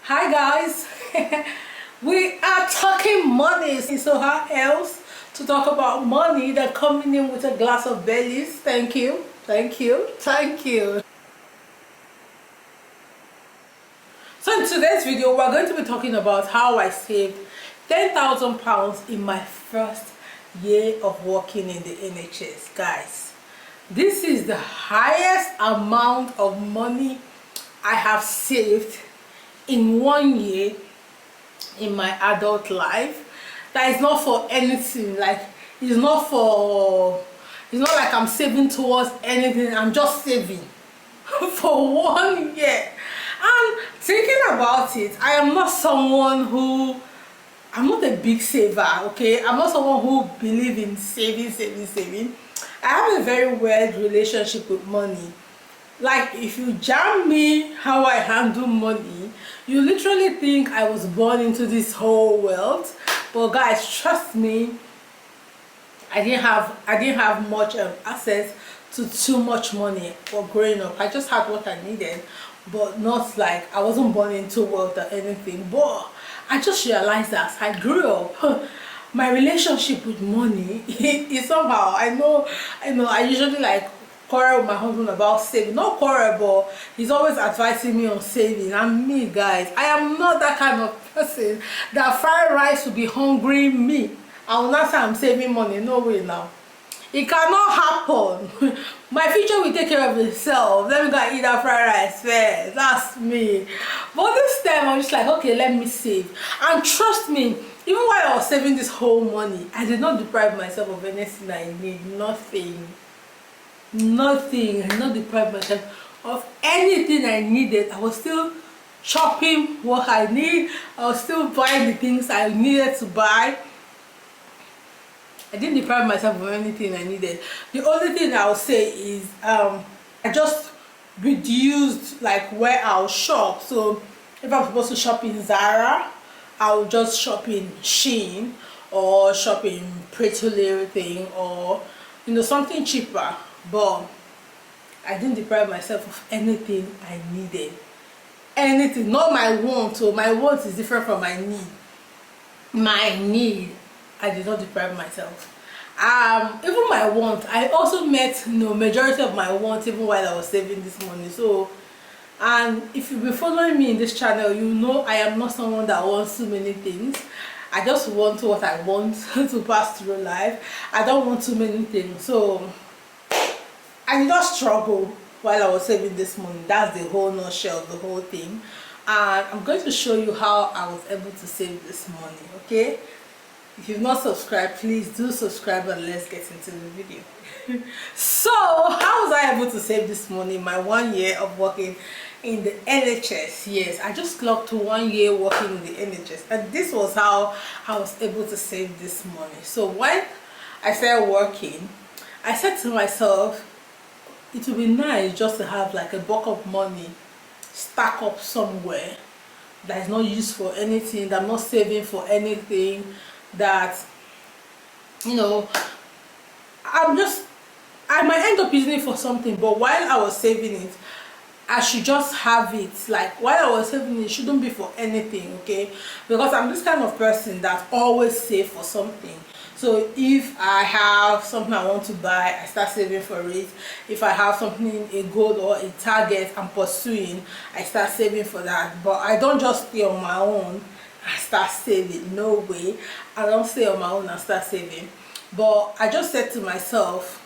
Hi guys, we are talking money. So how else to talk about money than coming in with a glass of Baileys? Thank you, thank you, thank you. So in today's video, we're going to be talking about how I saved £10,000 in my first year of working in the NHS. Guys, this is the highest amount of money I have saved in 1 year in my adult life. That is not for anything, like it's not like I'm saving towards anything. I'm just saving for 1 year. And thinking about it, I'm not a big saver, okay? I'm not someone who believes in saving. I have a very weird relationship with money. Like, if you jam me how I handle money, you literally think I was born into this whole world. But guys, trust me, I didn't have much access to too much money for growing up. I just had what I needed, but not like I wasn't born into wealth or anything. But I just realized that as I grew up, my relationship with money is somehow, I know I usually like quarrel with my husband about saving. Not quarrel, but he's always advising me on saving. And me, guys, I am not that kind of person that fried rice will be hungry me. I will not say I'm saving money. No way now. It cannot happen. My future will take care of itself. Let me go and eat that fried rice first. That's me. But this time I'm just like, okay, let me save. And trust me, even while I was saving this whole money, I did not deprive myself of anything I need. Nothing. I did not deprive myself of anything I needed. I was still shopping what I need. I was still buying the things I needed to buy. I didn't deprive myself of anything I needed. The only thing I would say is I just reduced like where I'll shop. So if I'm supposed to shop in Zara, I'll just shop in Shein or shop in Pretty Little Thing, or something cheaper. But I didn't deprive myself of anything I needed. Anything, not my want. So my want is different from my need. My need, I did not deprive myself. Even my want, I also met majority of my wants even while I was saving this money. So, and if you've been following me in this channel, you know I am not someone that wants too many things. I just want what I want to pass through life. I don't want too many things. So I did not struggle while I was saving this money. That's the whole nutshell of the whole thing. And I'm going to show you how I was able to save this money, okay? If you've not subscribed, please do subscribe, and let's get into the video. So, how was I able to save this money in my 1 year of working in the NHS? Yes, I just clocked 1 year working in the NHS, and this was how I was able to save this money. So when I started working, I said to myself, it would be nice just to have like a bulk of money stack up somewhere that is not used for anything, that I'm not saving for anything, that I might end up using it for something, but while I was saving it, I should just have it. Like, while I was saving it shouldn't be for anything, okay? Because I'm this kind of person that always save for something. So if I have something I want to buy, I start saving for it. If I have something, a goal or a target I'm pursuing, I start saving for that. But I don't just stay on my own and start saving. No way. I don't stay on my own and start saving. But I just said to myself,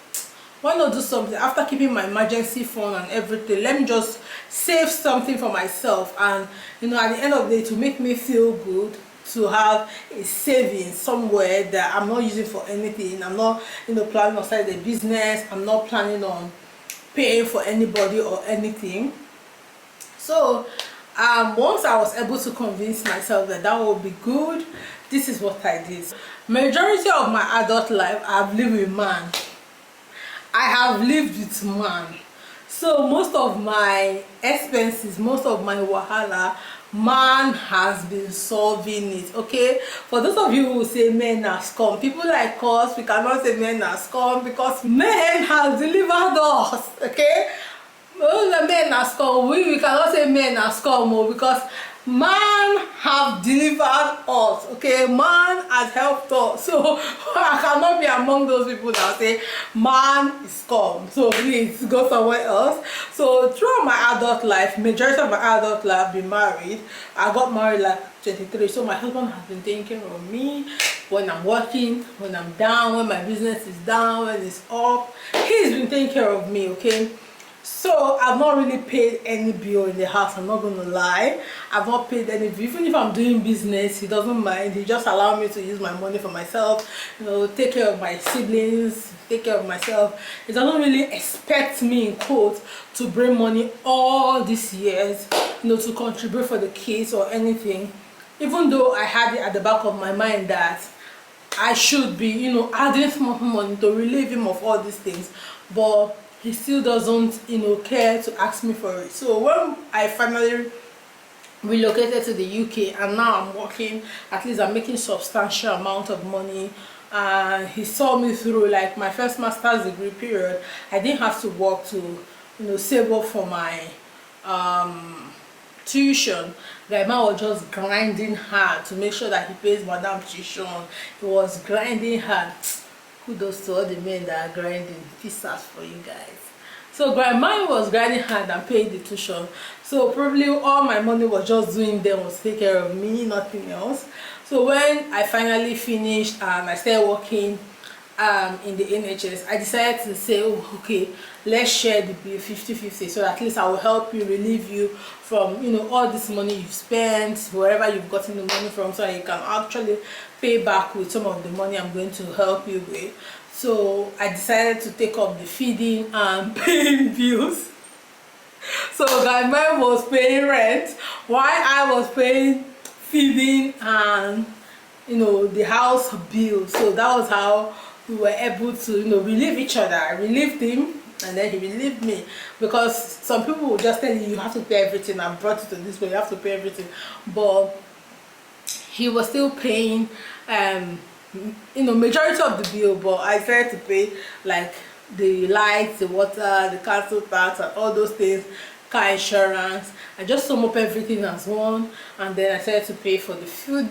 why not do something after keeping my emergency fund and everything? Let me just save something for myself, and at the end of the day, to make me feel good, to have a saving somewhere that I'm not using for anything. I'm not planning on starting a business. I'm not planning on paying for anybody or anything. So once I was able to convince myself that would be good, this is what I did. Majority of my adult life, I've lived with man. I have lived with man. So most of my expenses, most of my wahala, man has been solving it, okay? For those of you who say men are scum, people like us, we cannot say men are scum because men has delivered us, okay? Well, the men are scum. We cannot say men are scum because man have delivered us, okay? Man has helped us. So I cannot be among those people that say man is scum, so please go somewhere else. So throughout my adult life, majority of my adult life, been married. I got married like 23, so my husband has been taking care of me when I'm working, when I'm down, when my business is down, when it's up. He's been taking care of me, okay? So I've not really paid any bill in the house, I'm not gonna lie. I've not paid any bill. Even if I'm doing business, he doesn't mind. He just allows me to use my money for myself, you know, take care of my siblings, take care of myself. He doesn't really expect me, in quotes, to bring money all these years, you know, to contribute for the kids or anything. Even though I had it at the back of my mind that I should be, you know, adding small money to relieve him of all these things, but he still doesn't, you know, care to ask me for it. So when I finally relocated to the UK and now I'm working, at least I'm making substantial amount of money, and he saw me through like my first master's degree period. I didn't have to work to, you know, save up for my tuition. The man was just grinding hard to make sure that he pays madam tuition. He was grinding hard. Kudos to all the men that are grinding. Peace out for you guys. So grandma was grinding hard and paid the tuition. So probably all my money was just doing them was take care of me, nothing else. So when I finally finished and I started working in the NHS, I decided to say, oh, okay, let's share the bill 50-50, so at least I will help you, relieve you from, you know, all this money you've spent, wherever you've gotten the money from, so you can actually pay back with some of the money I'm going to help you with. So I decided to take up the feeding and paying bills. So my man was paying rent while I was paying feeding and, you know, the house bill. So that was how we were able to, you know, relieve each other. I relieved him and then he relieved me, because some people will just tell you have to pay everything. I brought it to this way, you have to pay everything, but he was still paying you know, majority of the bill, but I started to pay like the lights, the water, the council tax and all those things, car insurance. I just sum up everything as one, and then I started to pay for the food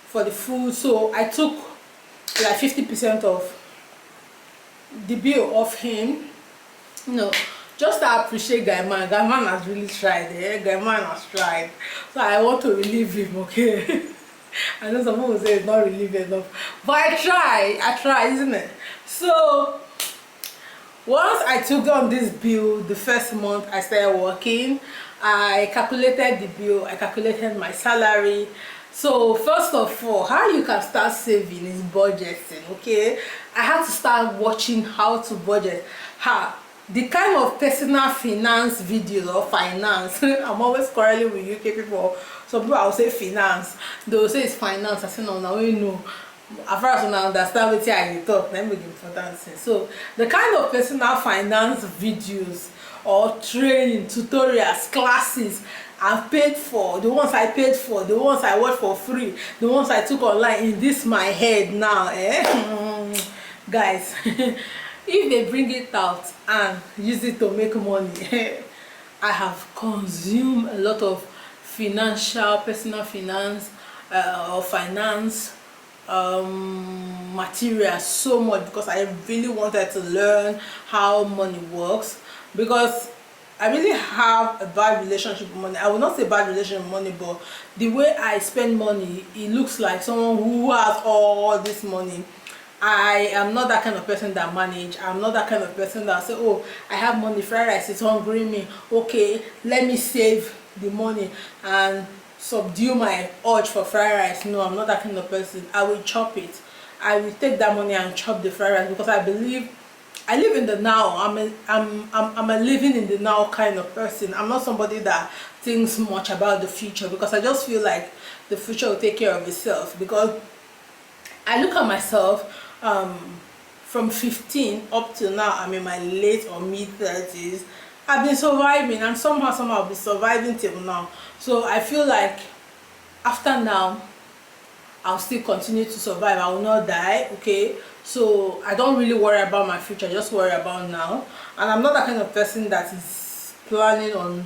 for the food. So I took like 50% of the bill off him, you know, just to appreciate Guy Man. Guy Man has really tried, Guy Man has tried. So I want to relieve him, okay? I know some people say it's not relief enough, but I try, isn't it? So once I took on this bill, the first month I started working, I calculated the bill, I calculated my salary. So first of all, how you can start saving is budgeting, okay? I had to start watching how to budget. The kind of personal finance videos or finance, I'm always quarreling with UK people. Some people will say finance, they will say it's finance. I say no, now we know. As far as I understand what I talk, let me give important thing. So the kind of personal finance videos or training, tutorials, classes I've paid for, the ones I paid for, the ones I watched for free, the ones I took online in this my head now, guys. If they bring it out and use it to make money, I have consumed a lot of personal finance or finance material so much, because I really wanted to learn how money works, because I really have a bad relationship with money. I will not say bad relationship with money, but the way I spend money, it looks like someone who has all this money. I am not that kind of person that manage. I'm not that kind of person that say, oh, I have money, fried rice is hungry me, okay, let me save the money and subdue my urge for fried rice. No, I'm not that kind of person. I will chop it. I will take that money and chop the fried rice, because I believe I live in the now. I'm a living in the now kind of person. I'm not somebody that thinks much about the future, because I just feel like the future will take care of itself. Because I look at myself, from 15 up till now, I'm in my late or mid 30s. I've been surviving, and somehow I'll be surviving till now. So I feel like after now I'll still continue to survive. I will not die, okay? So I don't really worry about my future, I just worry about now. And I'm not that kind of person that is planning on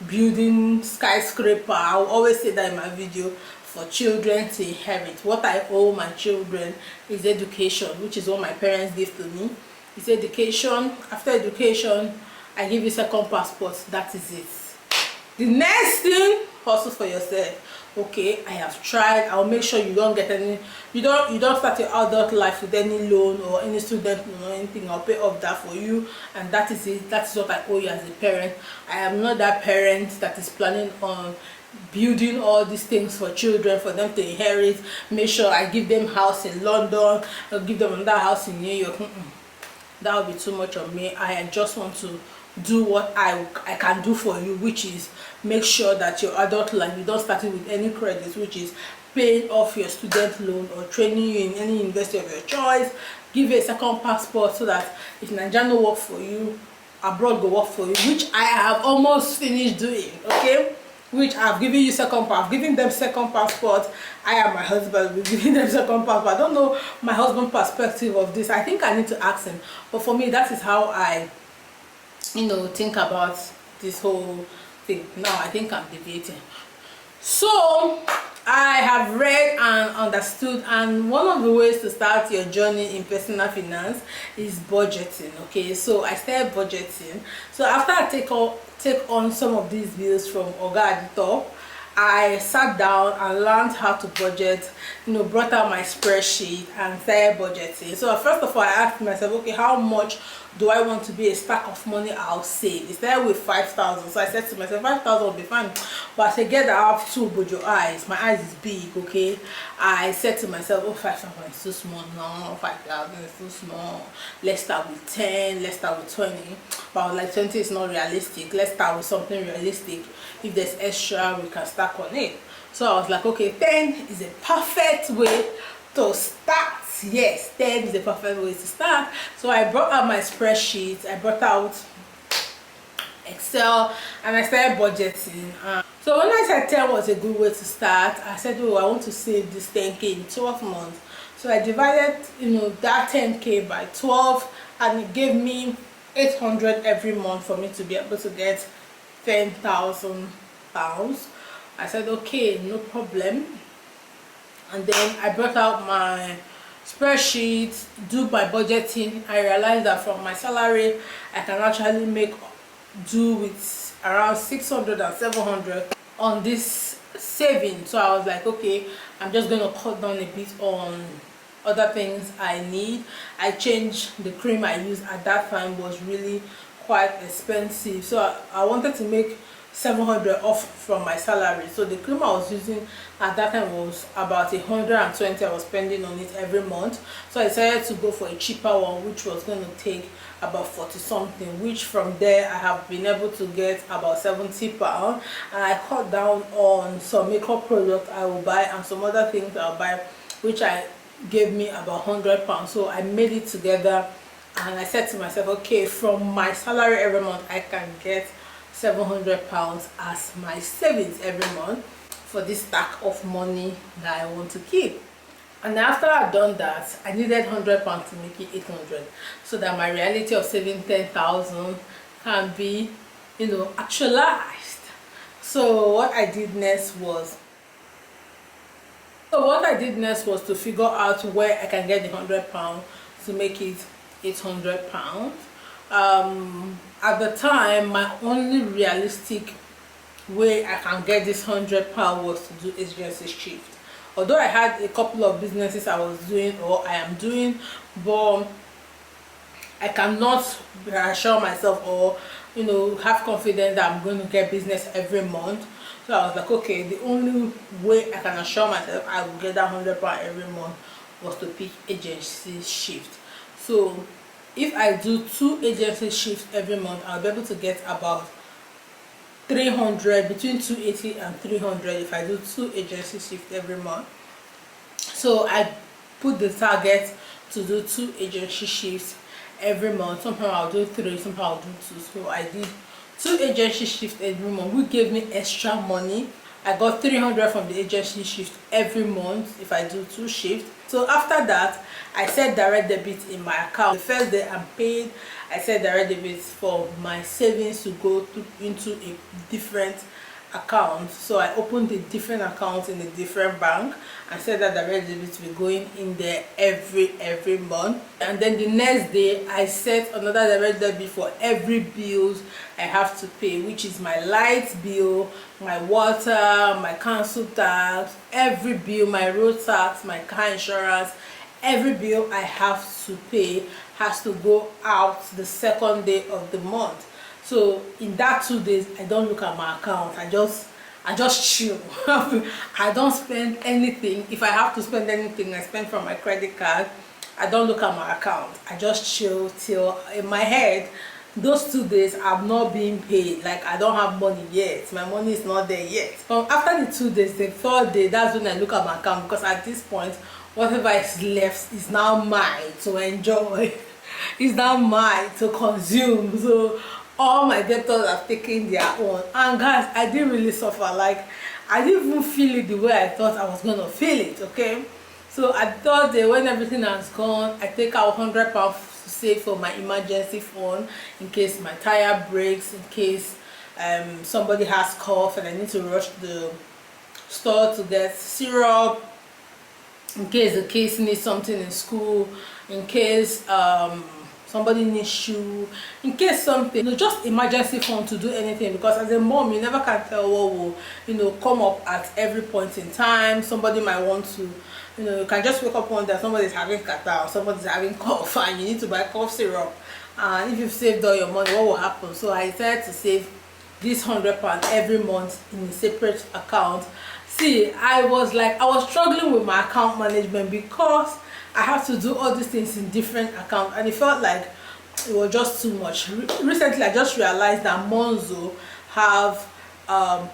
building skyscraper. I will always say that in my video, for children to inherit. What I owe my children is education, which is what my parents gave to me. It's education. After education, I give you second passport. That is it. The next thing, hustle for yourself. Okay, I have tried. I'll make sure you don't get any, you don't start your adult life with any loan or any student loan or anything. I'll pay off that for you, and that is it. That is what I owe you as a parent. I am not that parent that is planning on building all these things for children for them to inherit. Make sure I give them house in London, I'll give them another house in New York. That would be too much of me. I just want to do what I can do for you, which is make sure that your adult life, you don't start it with any credits, which is paying off your student loan or training you in any university of your choice. Give you a second passport so that if Nigeria no work for you, abroad go work for you, which I have almost finished doing. Okay, which I've given you second passport. I've given them second passport. I and my husband will giving them second passport. I don't know my husband's perspective of this. I think I need to ask him, but for me, that is how I think about this whole thing. Now I think I'm debating. So I have read and understood, and one of the ways to start your journey in personal finance is budgeting. Okay, so I started budgeting. So after I take on some of these bills from Oga Adito, I sat down and learned how to budget, brought out my spreadsheet and started budgeting. So first of all, I asked myself, okay, how much do I want to be a stack of money I'll save? It started with 5,000. So I said to myself, 5,000 will be fine. But as I get that, I have to with your eyes. My eyes is big, okay? I said to myself, oh, 5,000 is too small. No, 5,000 is too small. Let's start with 10. Let's start with 20. But I was like, 20 is not realistic. Let's start with something realistic. If there's extra, we can stack on it. So I was like, okay, 10 is a perfect way to start. Yes, 10 is the perfect way to start. So I brought out my spreadsheet, I brought out Excel, and I started budgeting. So when I said 10 was a good way to start, I said, oh, I want to save this 10k in 12 months. So I divided that 10k by 12, and it gave me 800 every month for me to be able to get 10,000 pounds. I said, okay, no problem. And then I brought out my spreadsheet, do my budgeting. I realized that from my salary I can actually do with around 600 and 700 on this saving. So I was like, okay, I'm just going to cut down a bit on other things I need. I changed the cream I used at that time, was really quite expensive, so I wanted to make 700 off from my salary. So the cream I was using at that time was about 120 I was spending on it every month. So I decided to go for a cheaper one, which was going to take about 40 something, which from there I have been able to get about 70 pounds. And I cut down on some makeup products I will buy and some other things I'll buy, which gave me about 100 pounds. So I made it together, and I said to myself, okay, from my salary every month I can get 700 pounds as my savings every month for this stack of money that I want to keep. And after I've done that, I needed 100 pounds to make it 800, so that my reality of saving 10,000 can be actualized. So what I did next was to figure out where I can get the 100 pounds to make it 800 pounds. At the time, my only realistic way I can get this 100 pounds was to do agency shift. Although I had a couple of businesses I was doing or I am doing, but I cannot reassure myself or have confidence that I'm going to get business every month. So I was like, okay, the only way I can assure myself I will get that 100 pounds every month was to pick agency shift. So if I do 2 agency shifts every month, I'll be able to get about 300, between 280 and 300 if I do 2 agency shifts every month. So I put the target to do 2 agency shifts every month. Sometimes I'll do 3, sometimes I'll do 2. So I did 2 agency shifts every month, which gave me extra money. I got 300 from the agency shift every month if I do 2 shifts. So after that, I set direct debit in my account. The first day I'm paid, I set direct debit for my savings to go into a different account. So I opened a different account in a different bank and said that direct debit will be going in there every month. And then the next day I set another direct debit for every bills I have to pay, which is my light bill, my water, my council tax, every bill, my road tax, my car insurance. Every bill I have to pay has to go out the second day of the month. So in that 2 days, I don't look at my account. I just chill. I don't spend anything. If I have to spend anything, I spend from my credit card. I don't look at my account. I just chill till in my head those 2 days I'm not being paid. Like I don't have money yet. My money is not there yet. After the 2 days, the 3rd day, that's when I look at my account, because at this point, whatever is left is now mine to enjoy. It's now mine to consume. So all my debtors have taken their own, and guys, I didn't really suffer. Like I didn't even feel it the way I thought I was gonna feel it. Okay, so I thought that when everything has gone, I take out £100 to save for my emergency fund in case my tire breaks, in case somebody has cough and I need to rush to the store to get syrup, in case the kids need something in school, in case somebody needs shoe, in case something, just emergency fund to do anything, because as a mom you never can tell what will come up at every point in time. Somebody might want to, you can just wake up one day, somebody's having catarrh or somebody's having cough and you need to buy cough syrup, and if you've saved all your money, what will happen? So I decided to save this £100 every month in a separate account. See, I was struggling with my account management because I have to do all these things in different accounts, and it felt like it was just too much. Recently I just realized that Monzo have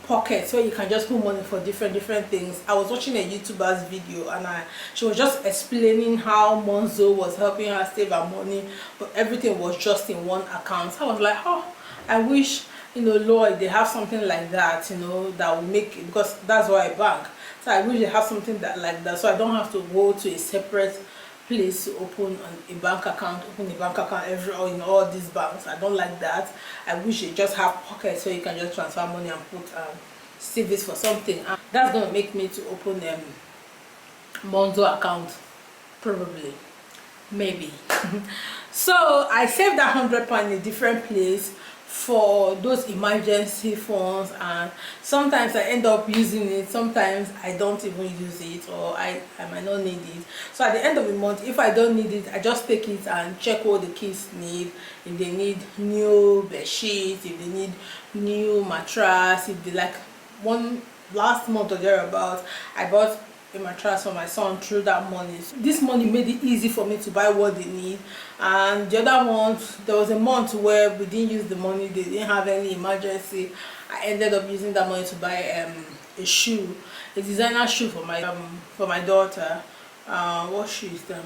pockets where you can just put money for different things. I was watching a YouTuber's video and she was just explaining how Monzo was helping her save her money, but everything was just in one account. So I was like, oh, I wish Lord, they have something like that, that will make it, because that's why I bank. So I wish they have something like that, so I don't have to go to a separate place to open a bank account, in all these banks. I don't like that. I wish they just have pockets so you can just transfer money and put save it for something. And that's gonna make me to open Monzo account, probably, maybe. So I saved that £100 in a different place for those emergency funds, and sometimes I end up using it, sometimes I don't even use it, or I might not need it. So at the end of the month, if I don't need it, I just take it and check what the kids need. If they need new bed sheets, if they need new mattress, if they last month or thereabouts, I bought a mattress for my son through that money. So this money made it easy for me to buy what they need. And the other month, there was a month where we didn't use the money, they didn't have any emergency. I ended up using that money to buy a shoe, a designer shoe for my daughter. What shoe is that?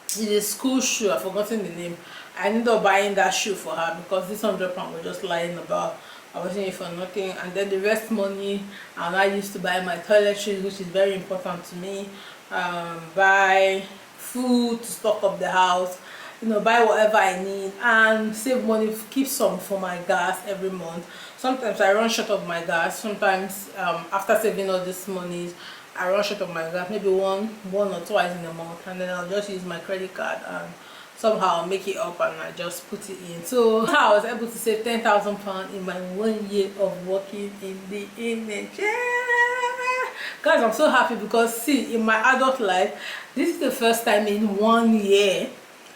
It's a school shoe, I've forgotten the name. I ended up buying that shoe for her because this £100 was just lying about. I was using it for nothing. And then the rest money, I used to buy my toiletries, which is very important to me. Buy food to stock up the house, buy whatever I need, and save money, keep some for my gas every month. Sometimes I run short of my gas. Sometimes after saving all this money, I run short of my gas, maybe one or twice in a month, and then I'll just use my credit card and somehow make it up, and I just put it in. So I was able to save £10,000 in my 1 year of working in the NHS. Guys, I'm so happy because see, in my adult life, this is the first time in 1 year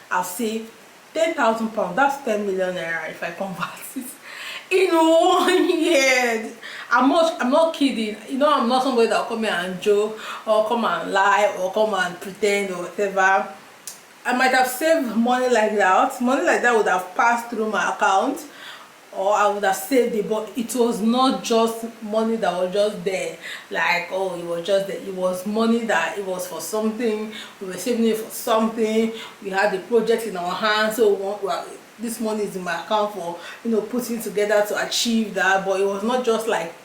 I've saved £10,000. That's 10 million naira if I convert it in 1 year. I'm not kidding. I'm not somebody that will come here and joke or come and lie or come and pretend or whatever. I might have saved money like that. Money like that would have passed through my account, or I would have saved it, but it was not just money that was just there, like, oh, it was just there. It was money that it was for something. We were saving it for something. We had the project in our hands, so this money is in my account for putting together to achieve that. But it was not just like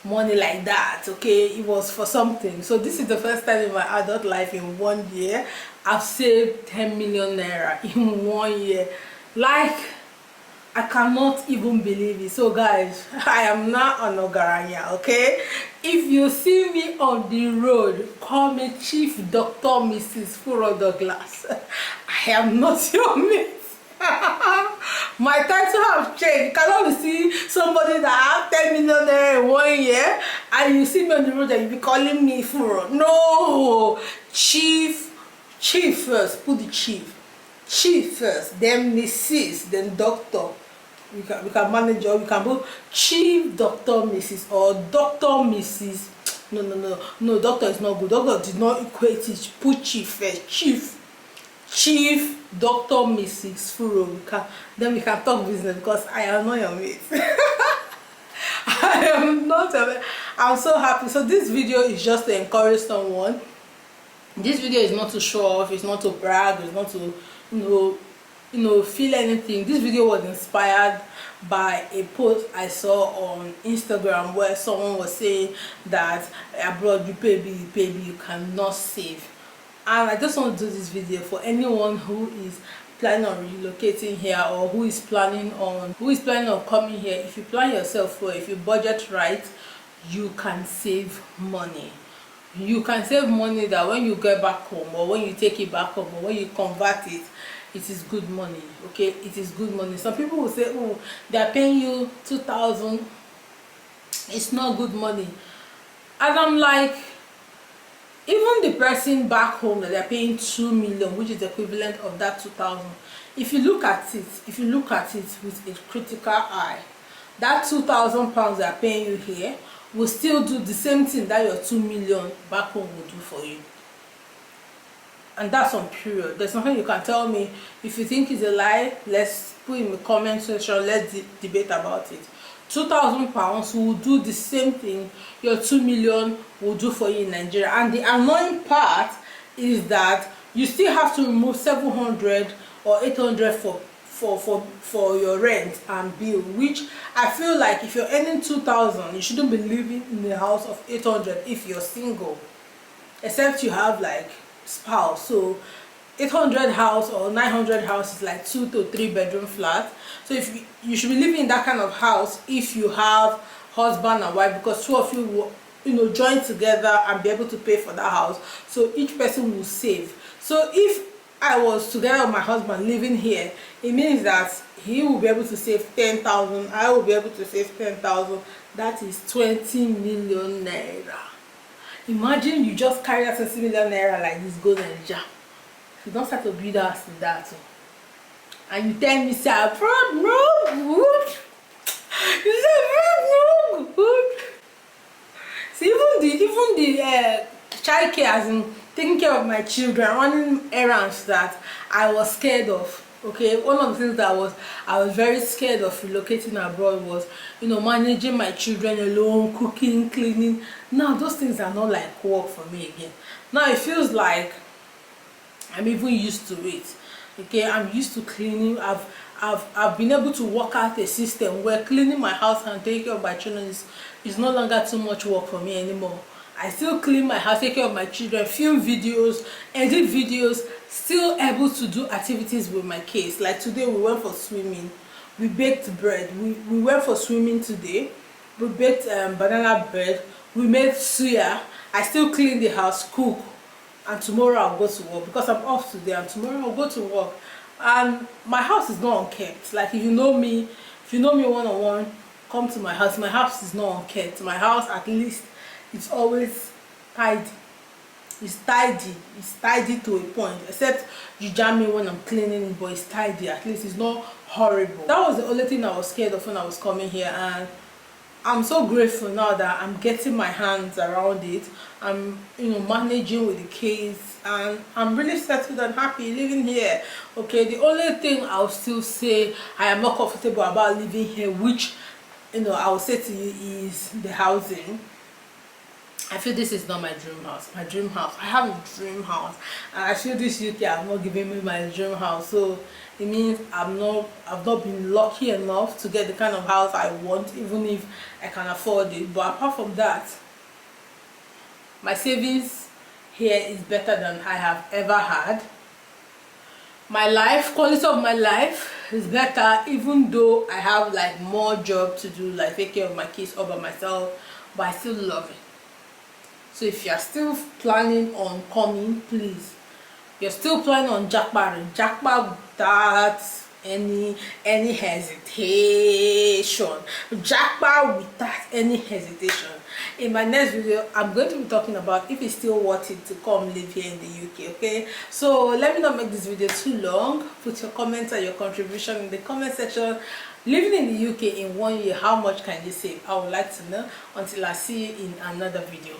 money like that. Okay, it was for something. So this is the first time in my adult life in 1 year I've saved 10 million naira in 1 year. Like, I cannot even believe it. So guys, I am not an Ogaranya, okay? If you see me on the road, call me Chief Dr. Mrs. Furo Douglas. I am not your mate. My title have changed. You cannot see somebody that have 10 million naira in 1 year and you see me on the road and you be calling me Furo. No, Chief first. Put the chief first, then Mrs., then doctor. We can manage, or we can put Chief Dr. Mrs. or Dr. Mrs. No, doctor is not good. Doctor did not equate it. Put chief first. Chief Dr. Mrs. Furo. Then we can talk business, because I am not your mate. I am not your mate. I'm so happy. So this video is just to encourage someone. This video is not to show off, it's not to brag, it's not to feel anything. This video was inspired by a post I saw on Instagram where someone was saying that abroad you pay bill, you cannot save. And I just want to do this video for anyone who is planning on relocating here, or who is planning on coming here. If you plan yourself well, if you budget right, you can save money. You can save money that when you get back home, or when you take it back home, or when you convert it, it is good money. Okay, it is good money. Some people will say, oh, they are paying you 2,000, it's not good money. And I'm like, even the person back home that they're paying 2 million, which is the equivalent of that 2,000, if you look at it with a critical eye, that 2,000 pounds they're paying you here will still do the same thing that your 2 million back home will do for you. And that's on period. There's nothing you can tell me. If you think it's a lie, let's put in the comment section, let's debate about it. 2,000 pounds will do the same thing your 2 million will do for you in Nigeria. And the annoying part is that you still have to remove 700 or 800 for your rent and bill, which I feel like if you're earning 2,000, you shouldn't be living in a house of 800 if you're single, except you have like spouse. So 800 house or 900 house is like 2 to 3 bedroom flat. So if you should be living in that kind of house if you have husband and wife, because two of you will join together and be able to pay for that house, so each person will save. So if I was together with my husband living here, it means that he will be able to save 10,000, I will be able to save 10,000. That is 20 million naira. Imagine you just carry that 20 million naira like this, go Nigeria. You don't start to build us with that. And you tell me, say, abroad no good. You say abroad no good. See, even the child care, as in taking care of my children, running errands that I was scared of. Okay, one of the things that I was very scared of relocating abroad was, managing my children alone, cooking, cleaning. Now those things are not like work for me again. Now it feels like I'm even used to it. Okay, I'm used to cleaning. I've been able to work out a system where cleaning my house and taking care of my children is no longer too much work for me anymore. I still clean my house, take care of my children, film videos, edit videos, still able to do activities with my kids. Like today we went for swimming, we baked bread. We went for swimming today, we baked banana bread, we made suya. I still clean the house, cook, and tomorrow I'll go to work because I'm off today, and tomorrow I'll go to work. And my house is not unkept. Like if you know me one-on-one, come to my house. My house is not unkept. My house, at least, it's always tidy. It's tidy to a point, except you jam me when I'm cleaning it, but it's tidy. At least it's not horrible. That was the only thing I was scared of when I was coming here, and I'm so grateful now that I'm getting my hands around it. I'm managing with the kids, and I'm really settled and happy living here. Okay, the only thing I'll still say I am not comfortable about living here, which I will say to you, is the housing. I feel this is not my dream house. My dream house, I have a dream house, and I feel this UK have not given me my dream house. So it means I've not been lucky enough to get the kind of house I want, even if I can afford it. But apart from that, my savings here is better than I have ever had. My life, quality of my life is better, even though I have like more job to do, like take care of my kids all by myself, but I still love it. So if you're still planning on coming, please, you're still planning on jackpot without any hesitation, jackpot without any hesitation. In my next video, I'm going to be talking about if it's still worth it to come live here in the UK. Okay, so let me not make this video too long. Put your comments and your contribution in the comment section. Living in the UK in 1 year, how much can you save? I would like to know. Until I see you in another video.